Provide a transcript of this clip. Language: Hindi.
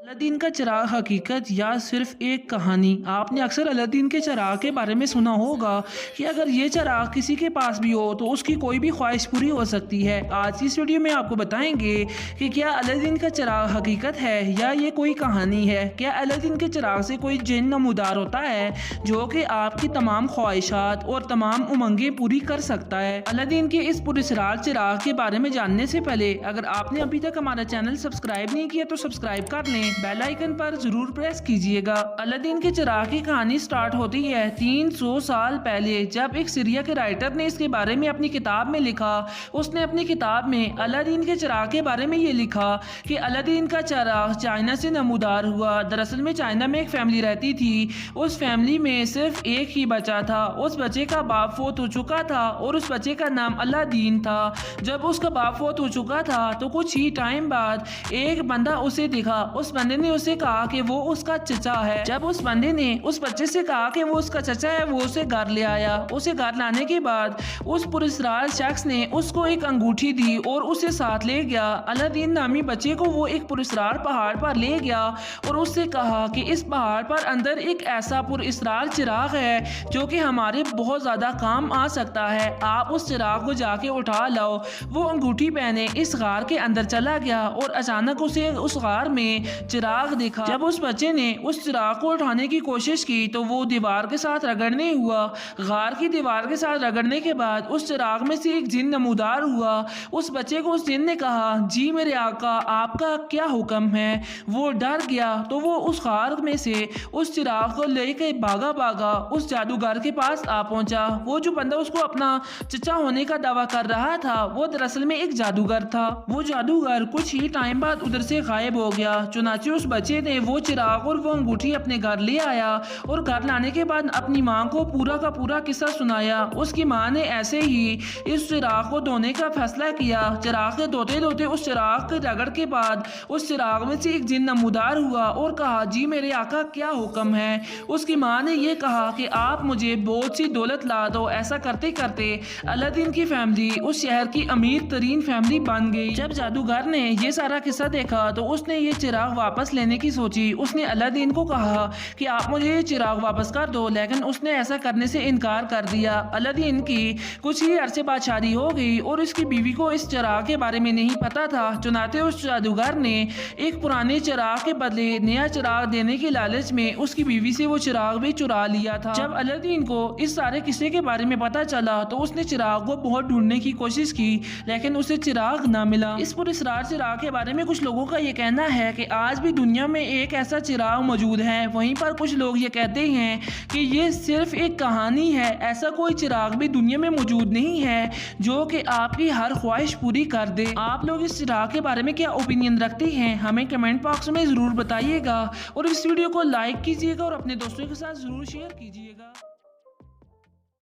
अलादीन का चिराग हकीकत या सिर्फ एक कहानी। आपने अक्सर अलादीन के चिराग के बारे में सुना होगा कि अगर ये चिराग किसी के पास भी हो तो उसकी कोई भी ख्वाहिश पूरी हो सकती है। आज की इस वीडियो में आपको बताएंगे कि क्या अलादीन का चिराग हकीकत है या ये कोई कहानी है। क्या अलादीन के चिराग से कोई जिन नमूदार होता है जो कि आपकी तमाम ख्वाहिशात और तमाम उमंगें पूरी कर सकता है। अलादीन के इस पुरस्कार चिराग के बारे में जानने से पहले अगर आपने अभी तक हमारा चैनल सब्सक्राइब नहीं किया तो सब्सक्राइब कर लें, बेल आइकन पर जरूर प्रेस कीजिएगा। अलादीन के चिराग की कहानी स्टार्ट होती है 300 साल पहले, जब एक सीरिया के राइटर ने इसके बारे में अपनी किताब में लिखा। उसने अपनी किताब में अलादीन के चिराग के बारे में ये लिखा कि अलादीन का चिराग चाइना से नमूदार हुआ। दरअसल में चाइना में एक फैमिली रहती थी। उस फैमिली में सिर्फ एक ही बच्चा था। उस बच्चे का बाप फोत हो चुका था और उस बच्चे का नाम अलादीन था। जब उसका बाप फोत हो चुका था तो कुछ ही टाइम बाद एक बंदा उसे दिखा। उस बंदे ने उसे कहा कि वो उसका चचा है। जब उस बंदे ने उस बच्चे से कहा कि वो उसका चचा है, वो उसे घर ले आया। उसे घर लाने के बाद उस पुरस्कार शख्स ने उसको एक अंगूठी दी और उसे साथ ले गया। अलादीन नामी बच्चे को वो एक पुरस्कार पहाड़ पर ले गया और उससे कहा कि इस पहाड़ पर अंदर एक ऐसा पुरस्कार चिराग है जो कि हमारे बहुत ज़्यादा काम आ सकता है। आप उस चिराग को जाके उठा लाओ। वो अंगूठी पहने इस गार के अंदर चला गया और अचानक उसे उस गार में चिराग दिखा। जब उस बच्चे ने उस चिराग को उठाने की कोशिश की तो वो दीवार के साथ रगड़ने हुआ। गार की दीवार के साथ रगड़ने के बाद उस चिराग में से एक जिन नमूदार हुआ। उस बच्चे को उस जिन ने कहा, जी मेरे आका, आपका क्या हुक्म है। वो डर गया तो वो उस गार में से उस चिराग को लेके भागा भागा उस जादूगर के पास आ पहुंचा। वो जो बंदा उसको अपना चचा होने का दावा कर रहा था वो दरअसल में एक जादूगर था। वो जादूगर कुछ ही टाइम बाद उधर से गायब हो गया। चुनाचे उस बच्चे ने वो चिराग और वो अंगूठी अपने घर ले आया और घर लाने के बाद अपनी माँ को पूरा का पूरा किस्सा सुनाया। उसकी माँ ने ऐसे ही इस चिराग को धोने का फैसला किया। चिराग के धोते धोते उस चिराग के रगड़ के बाद उस चिराग में से एक जिन नमूदार हुआ और कहा, जी मेरे आका क्या हुक्म है। उसकी माँ ने यह कहा कि आप मुझे बहुत सी दौलत ला दो। ऐसा करते करते अलादीन की फैमिली उस शहर की अमीर तरीन फैमिली बन गई। जब जादूगर ने यह सारा किस्सा देखा तो उसने ये चिराग वापस लेने की सोची। उसने अलादीन को कहा कि आप मुझे ये चिराग वापस कर दो, लेकिन उसने ऐसा करने से इनकार कर दिया। अलादीन की कुछ ही अरसे बाद शादी हो गई और उसकी बीवी को इस चिराग के बारे में नहीं पता था। चुनाते उस जादूगर ने एक पुराने चिराग के बदले नया चिराग देने के लालच में उसकी बीवी से वो चिराग भी चुरा लिया था। जब अलादीन को इस सारे किस्से के बारे में पता चला तो उसने चिराग को बहुत ढूंढने की कोशिश की, लेकिन उसे चिराग ना मिला। इस पुरस्कार चिराग के बारे में कुछ लोगों का ये कहना है कि आज भी दुनिया में एक ऐसा चिराग मौजूद है। वहीं पर कुछ लोग ये कहते हैं कि ये सिर्फ एक कहानी है। ऐसा कोई चिराग भी दुनिया में मौजूद नहीं है जो कि आपकी हर ख्वाहिश पूरी कर दे। आप लोग इस चिराग के बारे में क्या ओपिनियन रखते हैं, हमें कमेंट बॉक्स में ज़रूर बताइएगा और इस वीडियो को लाइक कीजिएगा और अपने दोस्तों के साथ ज़रूर शेयर कीजिएगा।